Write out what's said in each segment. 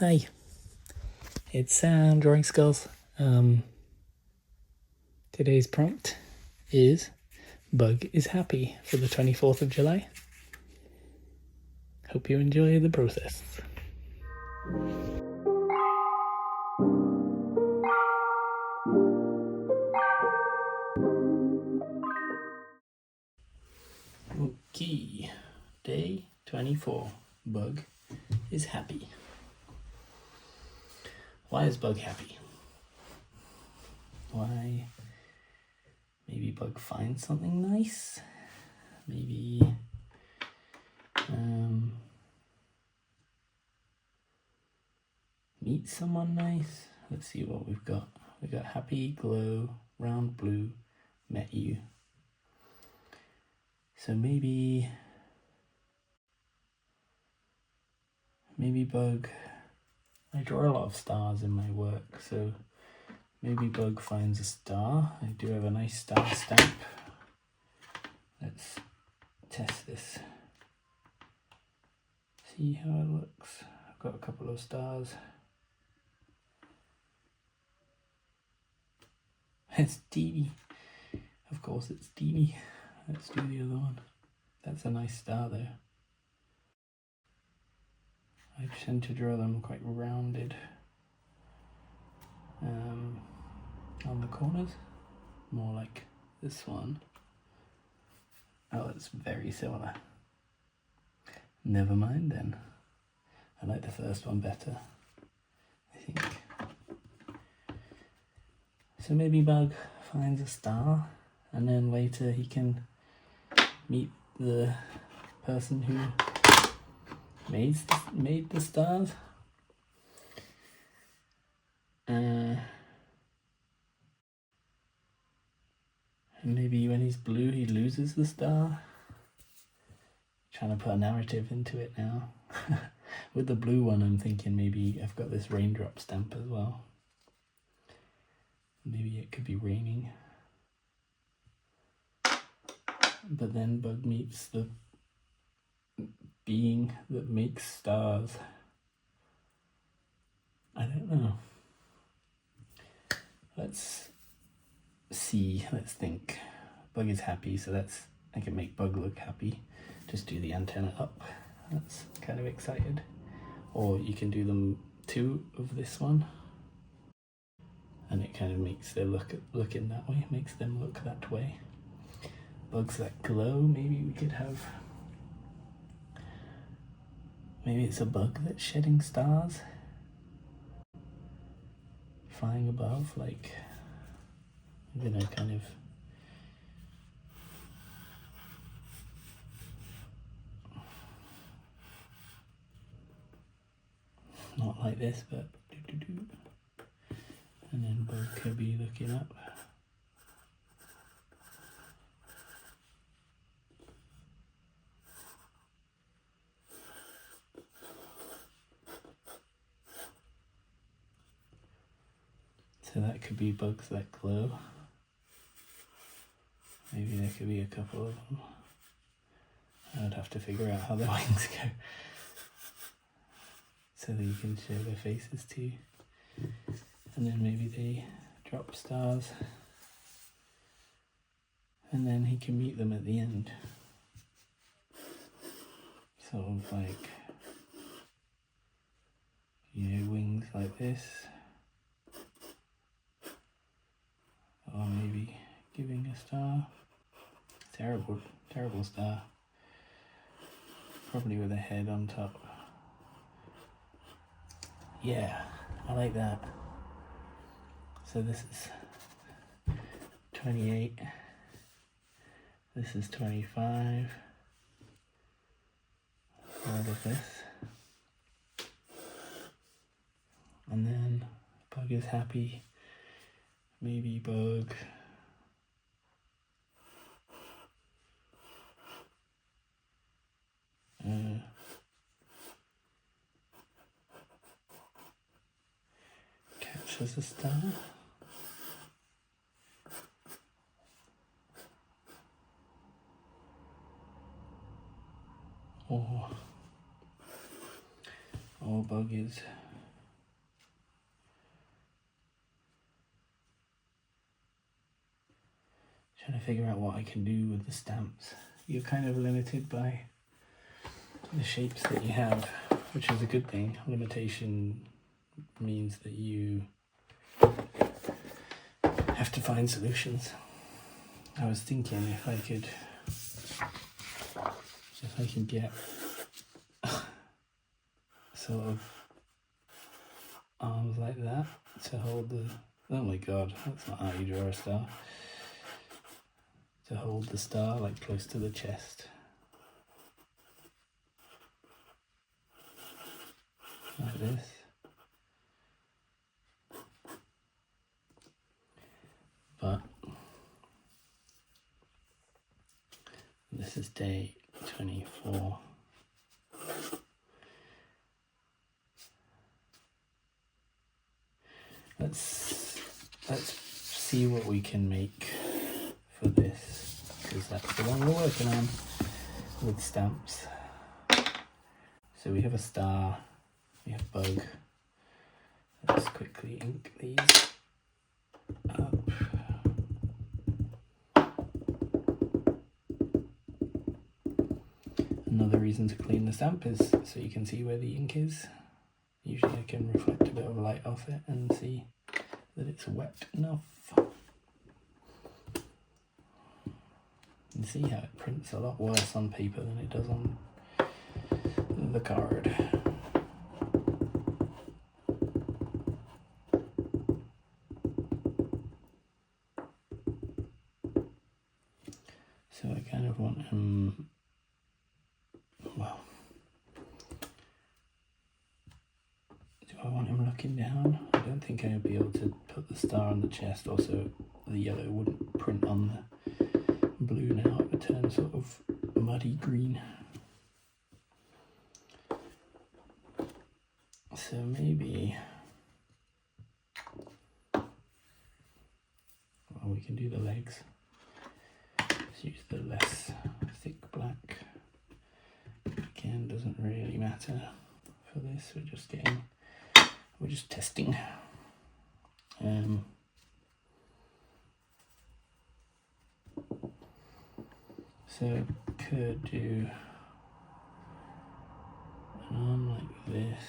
Hi, it's Drawing Skulls. Today's prompt is Bug is happy for the 24th of July. Hope you enjoy the process. Okay, day 24. Bug is happy. Why is Bug happy? Why? Maybe Bug finds something nice. Maybe meet someone nice. Let's see what we've got. We've got happy, glow, round blue, met you. So maybe Bug, I draw a lot of stars in my work, so maybe Bug finds a star. I do have a nice star stamp. Let's test this. See how it looks. I've got a couple of stars. It's teeny. Of course it's teeny. Let's do the other one. That's a nice star there. I tend to draw them quite rounded on the corners, more like this one. Oh, it's very similar. Never mind then. I like the first one better, I think. So maybe Bug finds a star, and then later he can meet the person who made the stars. And maybe when he's blue, he loses the star. Trying to put a narrative into it now. With the blue one, I'm thinking maybe I've got this raindrop stamp as well. Maybe it could be raining. But then Bug meets the being that makes stars. I don't know. Let's see, let's think. Bug is happy, so I can make Bug look happy. Just do the antenna up. That's kind of excited. Or you can do them two of this one. And it kind of makes their look in that way, makes them look that way. Bugs that glow, maybe we could have. Maybe it's a bug that's shedding stars. Flying above, like, I'm gonna kind of not like this, but and then Bug could be looking up. So that could be bugs that glow. Maybe there could be a couple of them. I would have to figure out how the wings go so that you can show their faces too. And then maybe they drop stars. And then he can meet them at the end. Sort of like, wings like this. Or maybe giving a star. Terrible star. Probably with a head on top. Yeah, I like that. So this is 28. This is 25. All of this. And then Bug is happy. Maybe Bug catches a star. Or Bug is figure out what I can do with the stamps. You're kind of limited by the shapes that you have, which is a good thing. Limitation means that you have to find solutions. I was thinking if I could get sort of arms like that to hold the, oh my god, that's not how you draw a star. To hold the star like close to the chest. Like this. But this is day 24. Let's see what we can make for this, because that's the one we're working on with stamps. So we have a star, we have bug. Let's quickly ink these up. Another reason to clean the stamp is so you can see where the ink is. Usually I can reflect a bit of light off it and see that it's wet enough. You can see how it prints a lot worse on paper than it does on the card. So I kind of want him, well, do I want him looking down? I don't think I'd be able to put the star on the chest. Also, the yellow wouldn't print on the blue now. It would turn sort of muddy green. So maybe, well, we can do the legs. Let's use the less thick black. Again, doesn't really matter for this. We're just testing. So could do an arm like this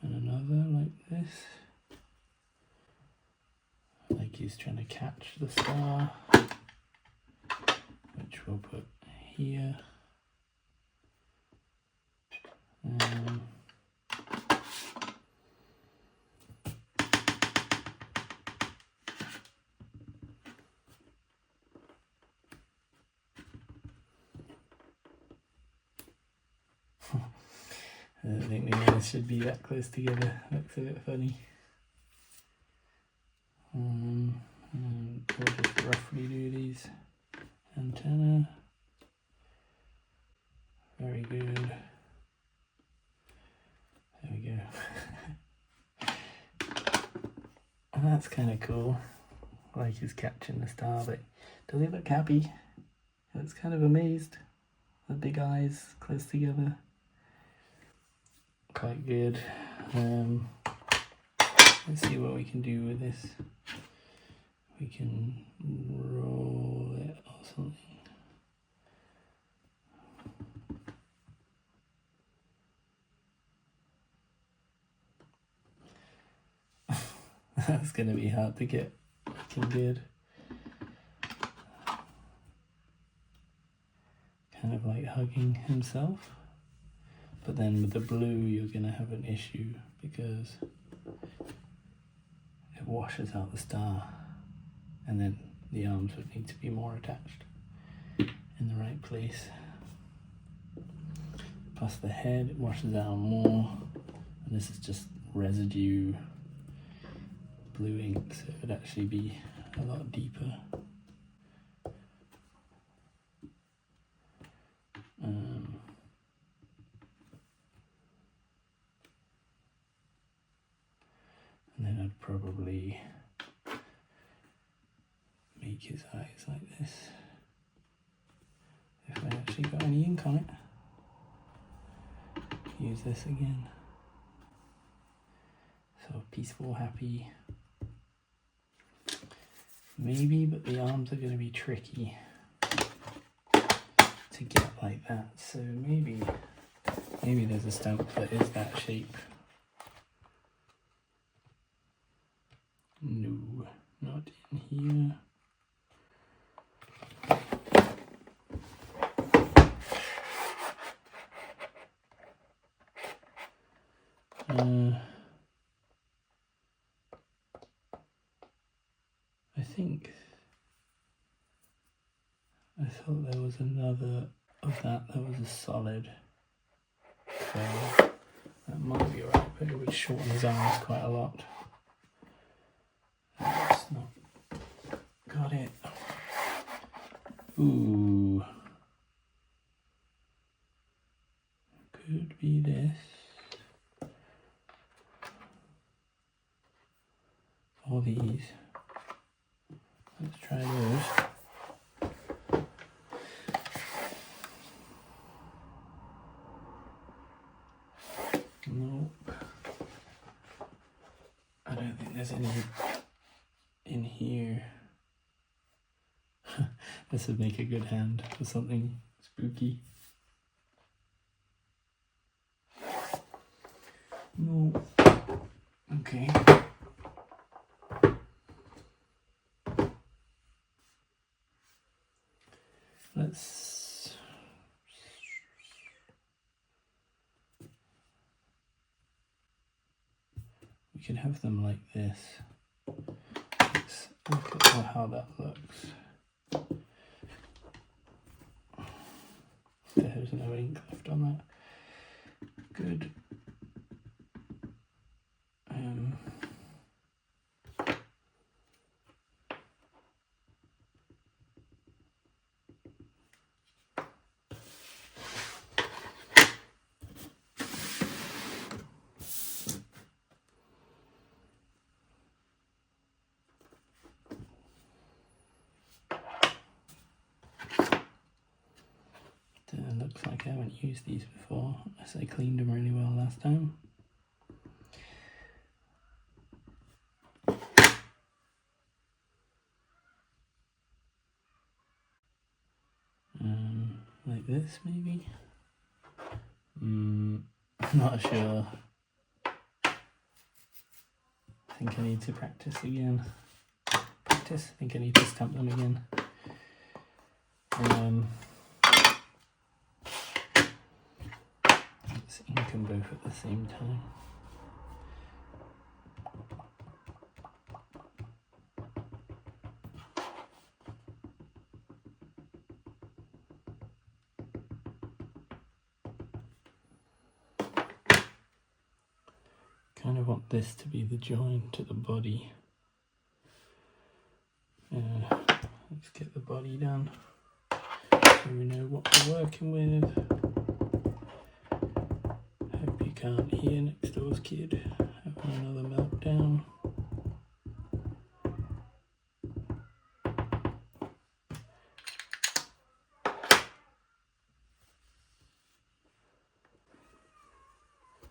and another like this, like he's trying to catch the star, which we'll put here. I don't think the eyes should be that close together. Looks a bit funny. And we'll just roughly do these. Antenna. Very good. There we go. And that's kind of cool. Like he's catching the star, but does he look happy? He looks kind of amazed. The big eyes close together. Quite good. Let's see what we can do with this. We can roll it or something. That's going to be hard to get looking good. Kind of like hugging himself. But then with the blue, you're going to have an issue because it washes out the star, and then the arms would need to be more attached in the right place. Plus the head, it washes out more, and this is just residue blue ink, so it would actually be a lot deeper. And then I'd probably make his eyes like this. If I actually got any ink on it. Use this again. So peaceful, happy. maybe, but the arms are going to be tricky to get like that. So maybe there's a stamp that is that shape. No, not in here. I thought there was another of that was a solid curl. That might be alright, but it would shorten his arms quite a lot. That's not got it. Ooh. Could be this. Or these. Let's try those. Nope. I don't think there's any in here. This would make a good hand for something spooky. No. Okay. We can have them like this. Let's look at how that looks. There's no ink left on that. Good. Looks like I haven't used these before, unless I cleaned them really well last time. Like this maybe? I'm not sure. I think I need to practice again. I think I need to stamp them again. Let's ink them both at the same time. Kind of want this to be the join to the body. Let's get the body done so we know what we're working with. Hope you can't hear next door's kid having another meltdown.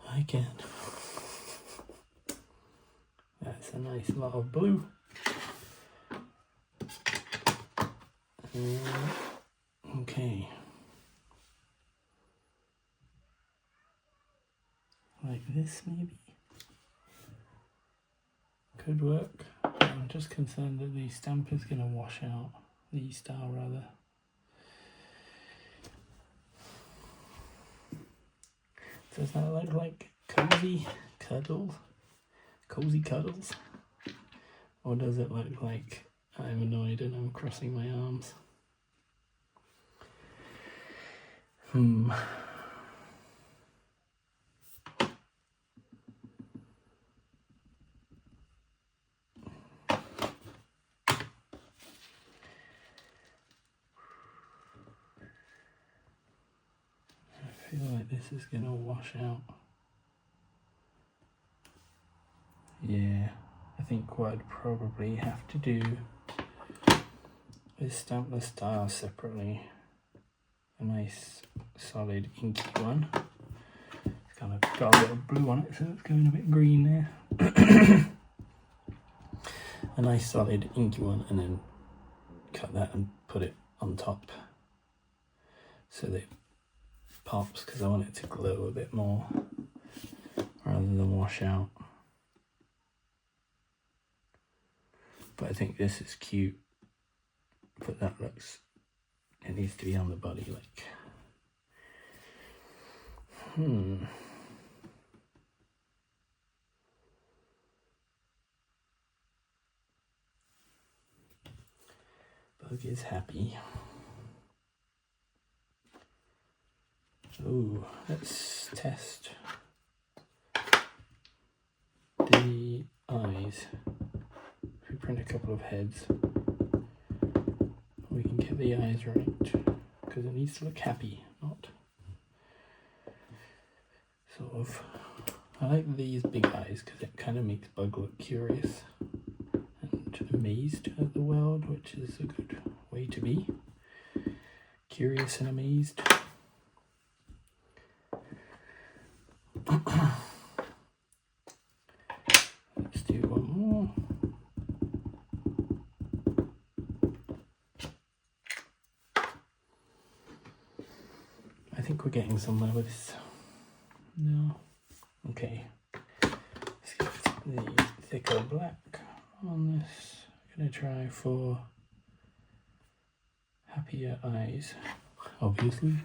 I can. That's a nice lot of blue. Okay. Like this maybe? Could work. I'm just concerned that the stamp is going to wash out. The style rather. Does that look like cozy cuddles? Cozy cuddles? Or does it look like I'm annoyed and I'm crossing my arms? I feel like this is going to wash out. Yeah, I think what I'd probably have to do is stamp the style separately. A nice solid inky one. It's kind of got a bit of blue on it, so it's going a bit green there. a nice solid inky one and then cut that and put it on top so that it pops, because I want it to glow a bit more rather than wash out. But I think this is cute, but that looks, it needs to be on the body, like, Bug is happy. Oh, let's test the eyes. If we print a couple of heads, we can get the eyes right, because it needs to look happy, not sort of. I like these big eyes because it kind of makes Bug look curious and amazed at the world, which is a good way to be. Curious and amazed. Let's do one more. I think we're getting somewhere with this. No. Okay. Let's get the thicker black on this. I'm going to try for happier eyes, obviously.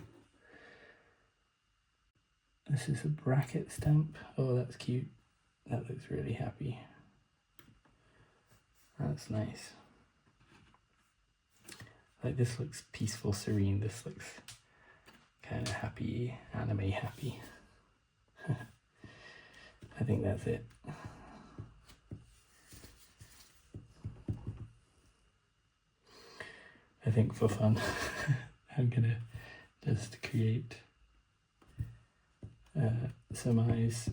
This is a bracket stamp. Oh, that's cute. That looks really happy. That's nice. Like, this looks peaceful, serene. This looks kind of happy, anime happy. I think that's it. I think for fun, I'm gonna just create some eyes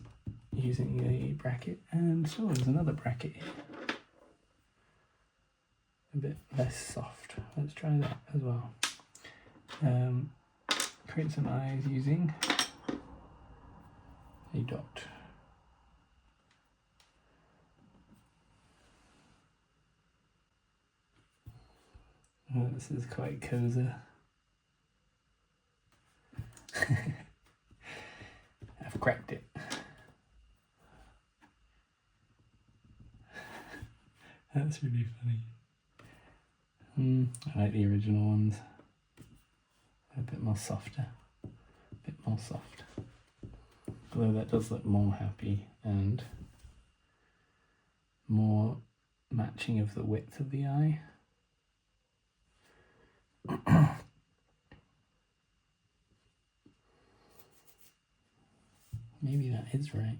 using a bracket, and so there's another bracket here. A bit less soft. Let's try that as well. Create some eyes using a dot. Oh, this is quite cozy. I've cracked it. That's really funny. I like the original ones. They're a bit more softer. A bit more soft. Although that does look more happy and more matching of the width of the eye. Maybe that is right.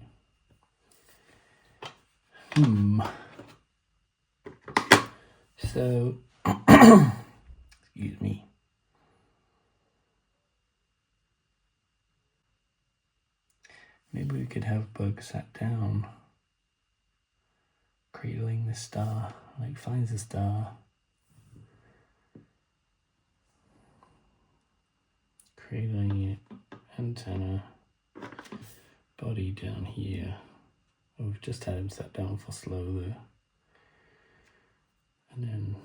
So, excuse me. Maybe we could have Bug sat down, cradling the star, like finds the star, cradling it, antenna, body down here. Oh, we've just had him sat down for slow there. And then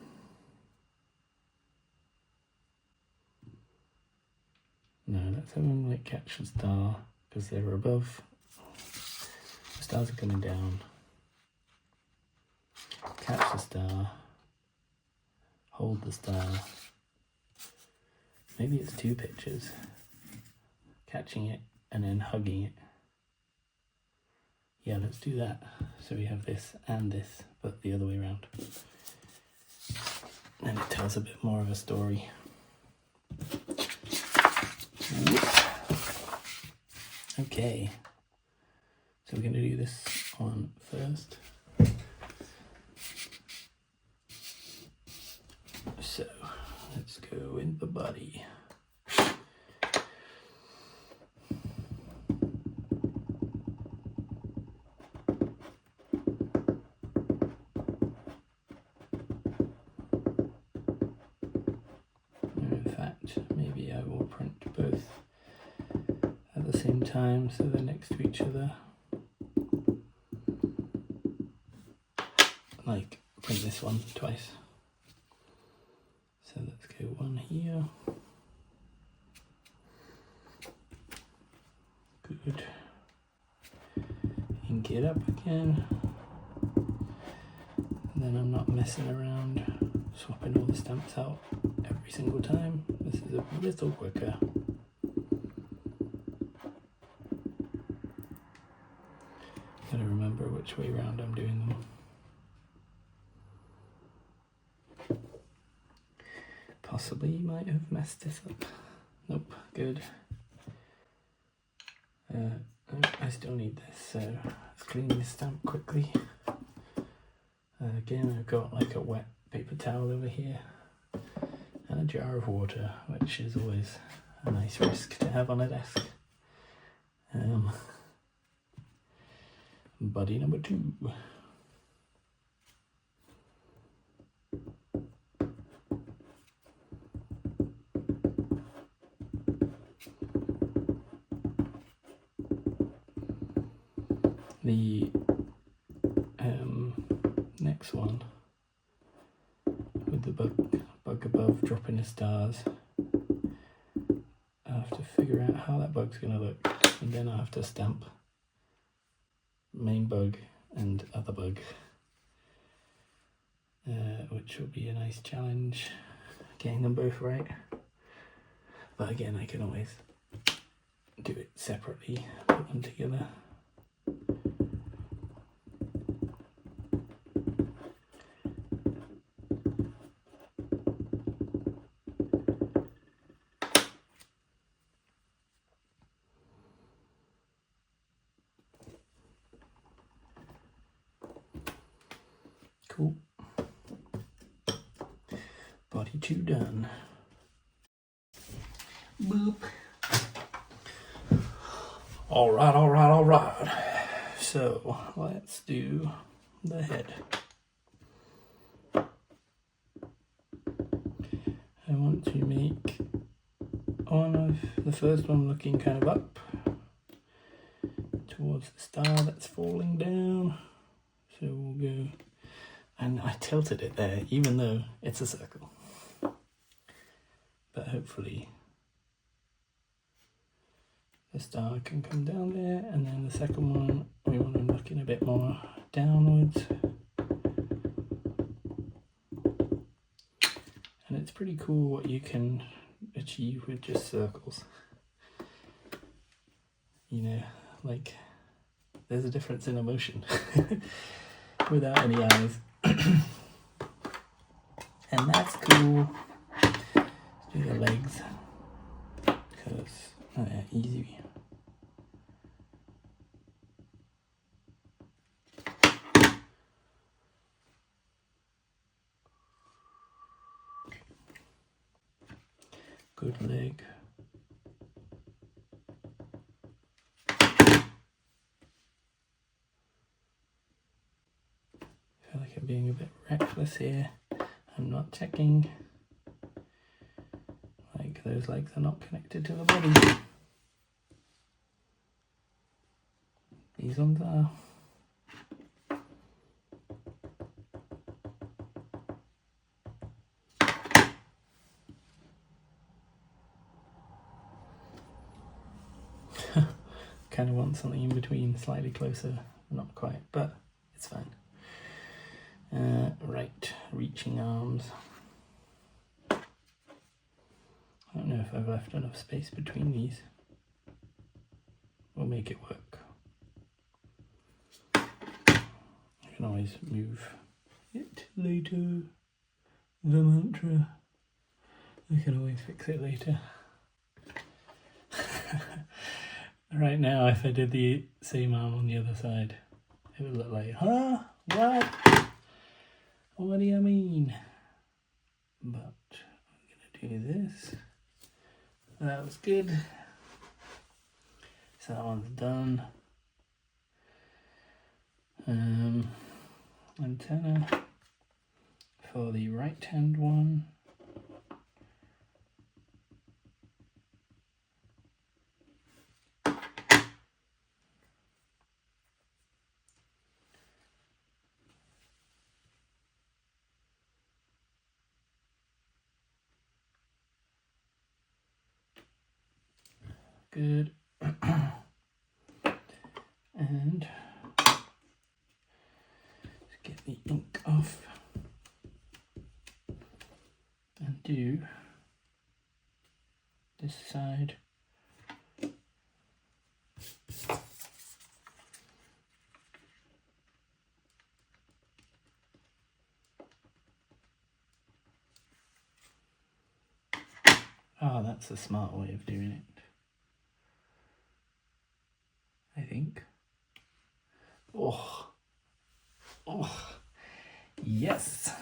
no, let's have him like catch the star, because they were above. The stars are coming down. Catch the star. Hold the star. Maybe it's two pictures. Catching it and then hugging it. Yeah, let's do that. So we have this and this, but the other way around. And it tells a bit more of a story. Okay. So we're going to do this one first. So let's go in the body. In fact, maybe I will print both at the same time so they're next to each other. Like print this one twice. So let's go one here. Good. Ink it up again. And then I'm not messing around swapping all the stamps out every single time. This is a little quicker. Gotta remember which way round I'm doing them. Possibly might have messed this up. Nope, good. I still need this, so let's clean this stamp quickly. Again, I've got like a wet paper towel over here and a jar of water, which is always a nice risk to have on a desk. Buddy number 2. The next one with the bug above dropping the stars, I have to figure out how that bug's going to look, and then I have to stamp main bug and other bug, which will be a nice challenge getting them both right. But again, I can always do it separately, put them together. Cool. Body 2 done. Boop. Alright. So let's do the head. I want to make the first one looking kind of up towards the star that's falling down. So we'll go, and I tilted it there even though it's a circle. But hopefully the star can come down there, and then the second one we want them looking a bit more downwards. And it's pretty cool what you can achieve with just circles. You know, like there's a difference in emotion without any eyes. And that's cool. Let's do the legs, because easy. Good leg. I feel like I'm being a bit reckless here. I'm not checking. Like those legs are not connected to the body. These ones are. Kind of want something in between, slightly closer, not quite, but it's fine. Right, reaching arms. I don't know if I've left enough space between these. We'll make it work. I can always move it later. The mantra. I can always fix it later. Right now, if I did the same arm on the other side, it would look like, huh? What? What do you mean? But I'm gonna do this. That was good. So that one's done. Antenna for the right hand one. good. And get the ink off and do this side. Oh, that's a smart way of doing it, I think. Oh, yes.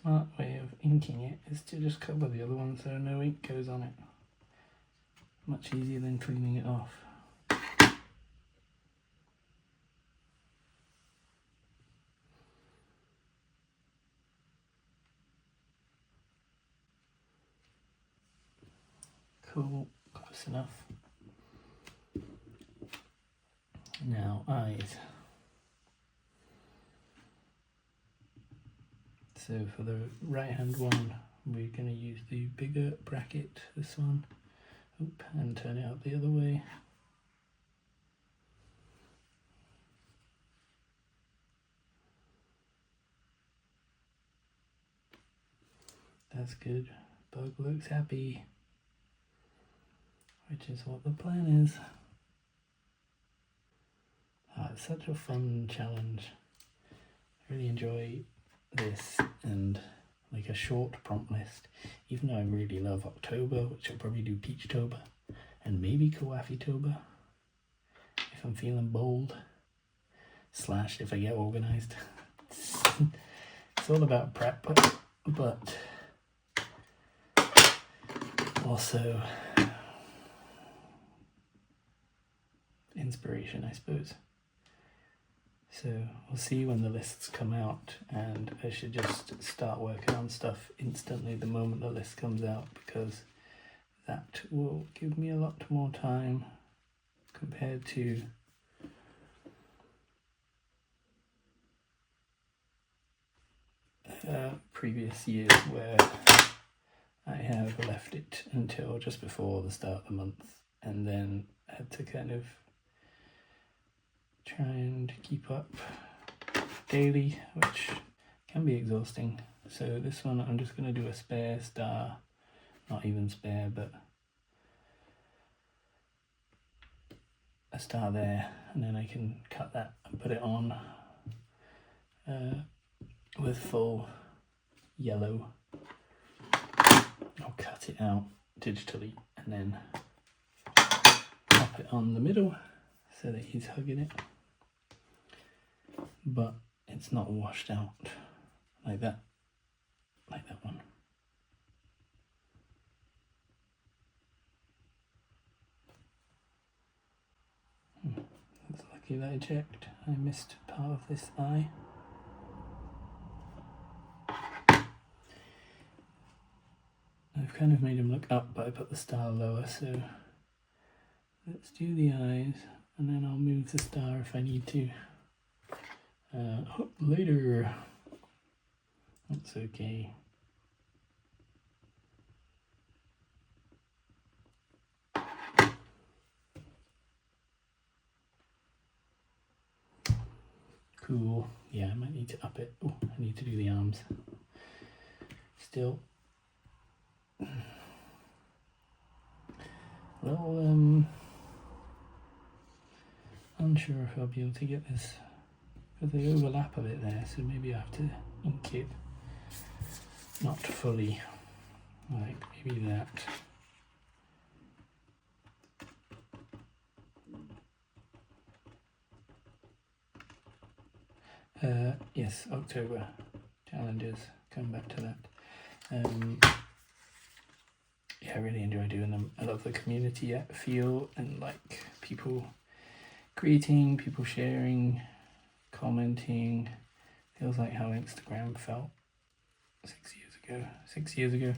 Smart way of inking it is to just cover the other one so no ink goes on it. Much easier than cleaning it off. Cool, close enough. Now eyes. So for the right hand one, we're going to use the bigger bracket, this one, and turn it out the other way. That's good. Bug looks happy, which is what the plan is. Oh, it's such a fun challenge. I really enjoy this, and like a short prompt list, even though I really love October, which I'll probably do Peachtober and maybe Kawafitober if I'm feeling bold, / if I get organized. It's all about prep, but also inspiration, I suppose. So we'll see when the lists come out, and I should just start working on stuff instantly the moment the list comes out, because that will give me a lot more time compared to previous years where I have left it until just before the start of the month and then had to kind of try and keep up daily, which can be exhausting. So this one I'm just going to do a spare star, not even spare, but a star there, and then I can cut that and put it on with full yellow. I'll cut it out digitally and then pop it on the middle so that he's hugging it, but it's not washed out like that one. It's lucky that I checked. I missed part of this eye. I've kind of made him look up, but I put the star lower, so let's do the eyes, and then I'll move the star if I need to. Later. That's okay. Cool. Yeah, I might need to up it. Oh, I need to do the arms. Still. Well, unsure if I'll be able to get this, because they overlap a bit there, so maybe I have to ink it not fully, like maybe that. Yes, October challenges, come back to that. Yeah, I really enjoy doing them. I love the community feel and like people creating, people sharing, commenting. Feels like how Instagram felt 6 years ago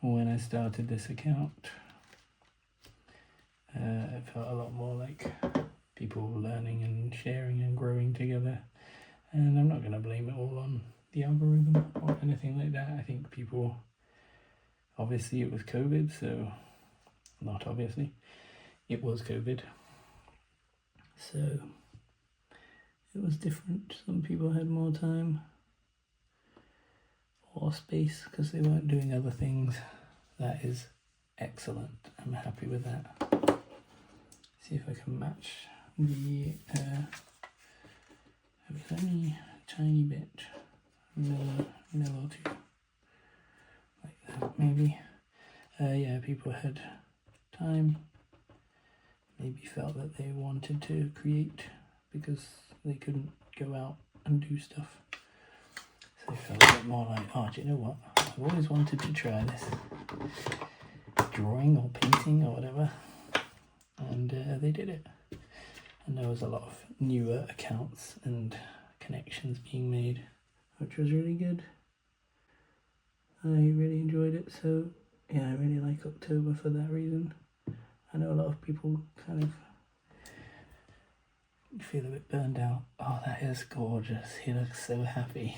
when I started this account. It felt a lot more like people learning and sharing and growing together. And I'm not going to blame it all on the algorithm or anything like that. I think people Obviously it was COVID, so not obviously, it was COVID. So it was different. Some people had more time or space because they weren't doing other things. That is excellent. I'm happy with that. See if I can match the only a tiny bit, middle or two, like that maybe. Yeah, people had time, maybe felt that they wanted to create because they couldn't go out and do stuff. So they felt a bit more like, oh, do you know what? I've always wanted to try this drawing or painting or whatever. And they did it. And there was a lot of newer accounts and connections being made, which was really good. I really enjoyed it. So yeah, I really like October for that reason. I know a lot of people kind of feel a bit burned out. Oh, that is gorgeous. He looks so happy.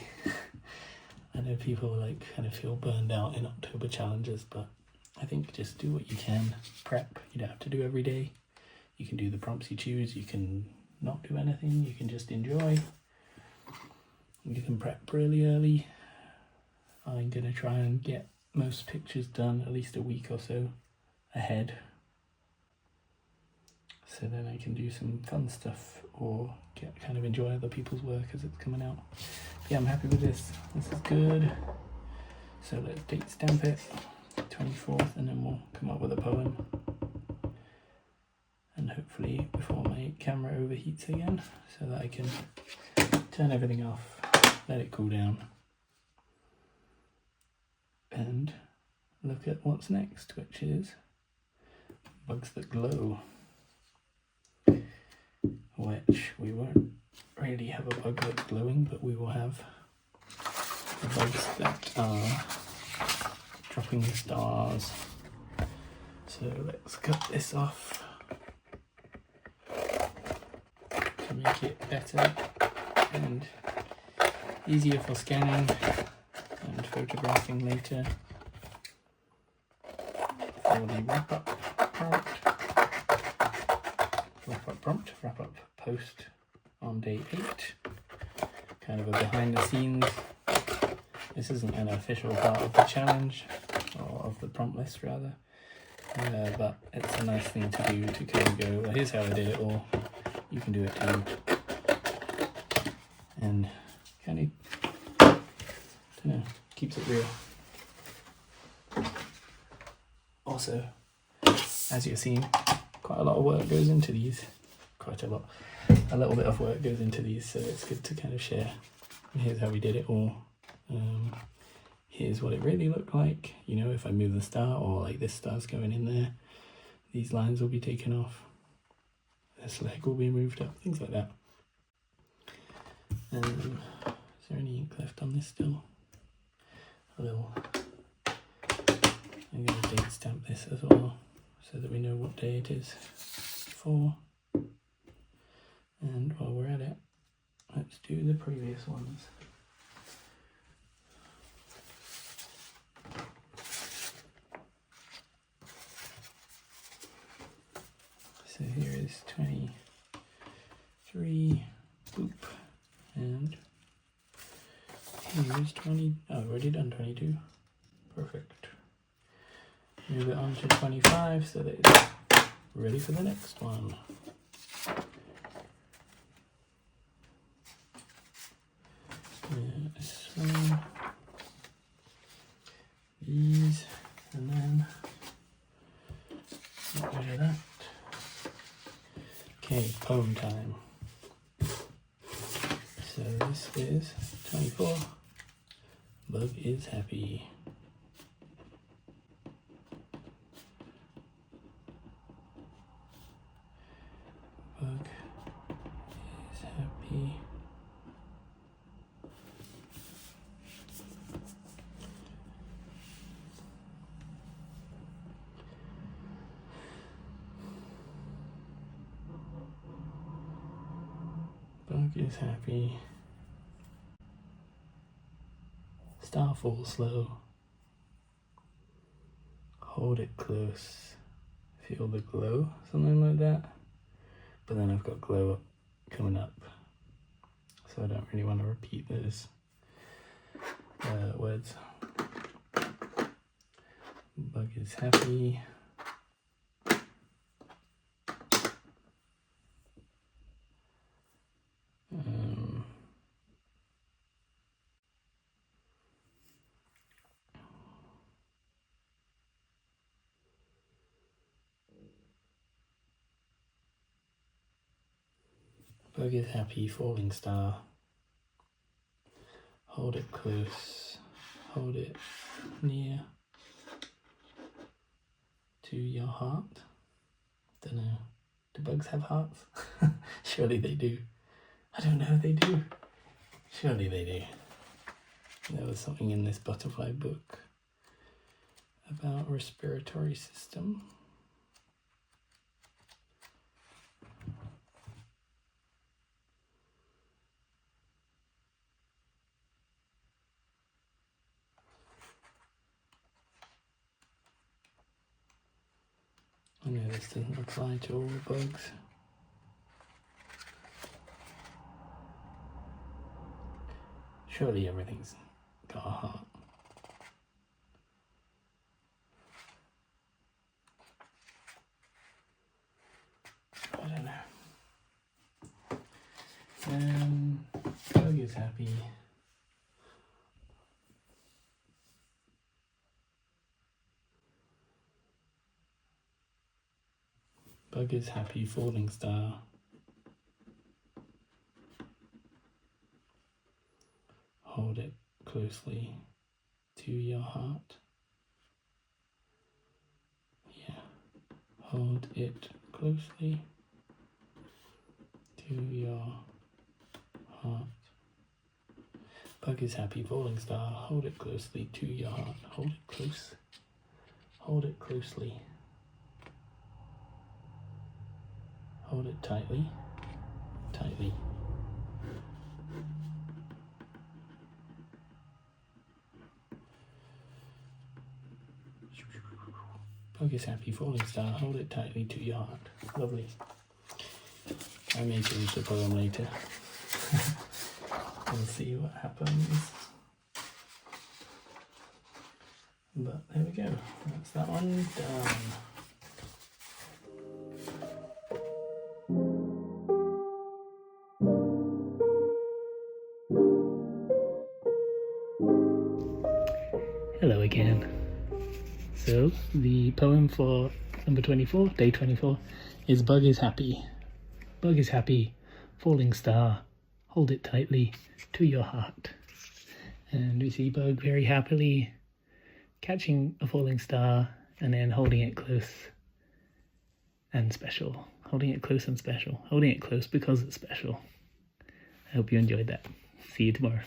I know people like kind of feel burned out in October challenges, but I think just do what you can. Prep. You don't have to do every day. You can do the prompts you choose. You can not do anything. You can just enjoy. You can prep really early. I'm going to try and get most pictures done at least a week or so ahead. So then I can do some fun stuff or kind of enjoy other people's work as it's coming out. But yeah, I'm happy with this. This is good. So let's date stamp it, 24th, and then we'll come up with a poem. And hopefully before my camera overheats again, so that I can turn everything off, let it cool down, and look at what's next, which is bugs that glow, which we won't really have a bug that's glowing, but we will have the bugs that are dropping the stars. So let's cut this off to make it better and easier for scanning and photographing later. For the wrap-up post on day 8, kind of a behind the scenes. This isn't an official part of the challenge, or of the prompt list rather, but it's a nice thing to do to kind of go, well, here's how I did it, or you can do it too, and kind of, keeps it real. Also, as you're seeing, quite a lot of work goes into these. A little bit of work goes into these, so it's good to kind of share. Here's how we did it, or here's what it really looked like. You know, if I move the star, or like this star's going in there, these lines will be taken off. This leg will be moved up, things like that. Is there any ink left on this still? A little. I'm going to date stamp this as well, so that we know what day it is for. And while we're at it, let's do the previous ones. So here is 23, boop, and here's 20, oh, I've already done 22, perfect. Move it on to 25 so that it's ready for the next one. This one, these, and then get rid of that. Okay, poem time. So this is 24. Bug is happy. Bug is happy. Bug is happy. Star falls slow. hold it close, feel the glow, something like that. But then I've got glow coming up, so I don't really want to repeat those words. Bug is happy. Bug is happy, falling star. Hold it close, hold it near to your heart. Don't know, do bugs have hearts? Surely they do. I don't know, they do. Surely they do. There was something in this butterfly book about respiratory system. I know this doesn't apply to all the bugs. Surely everything's got a heart. I don't know. Bug is happy. Bug is happy, falling star. Hold it closely to your heart. Yeah. Hold it closely to your heart. Bug is happy, falling star. Hold it closely to your heart. Hold it close. Hold it closely. Hold it tightly. Tightly. Bug is happy, falling star. Hold it tightly to your heart. Lovely. I may change the poem later. We'll see what happens. But there we go. That's that one done. Hello again. So the poem for number 24, day 24, is Bug is happy. Bug is happy, falling star, hold it tightly to your heart. And we see Bug very happily catching a falling star and then holding it close and special. Holding it close and special. Holding it close because it's special. I hope you enjoyed that. See you tomorrow.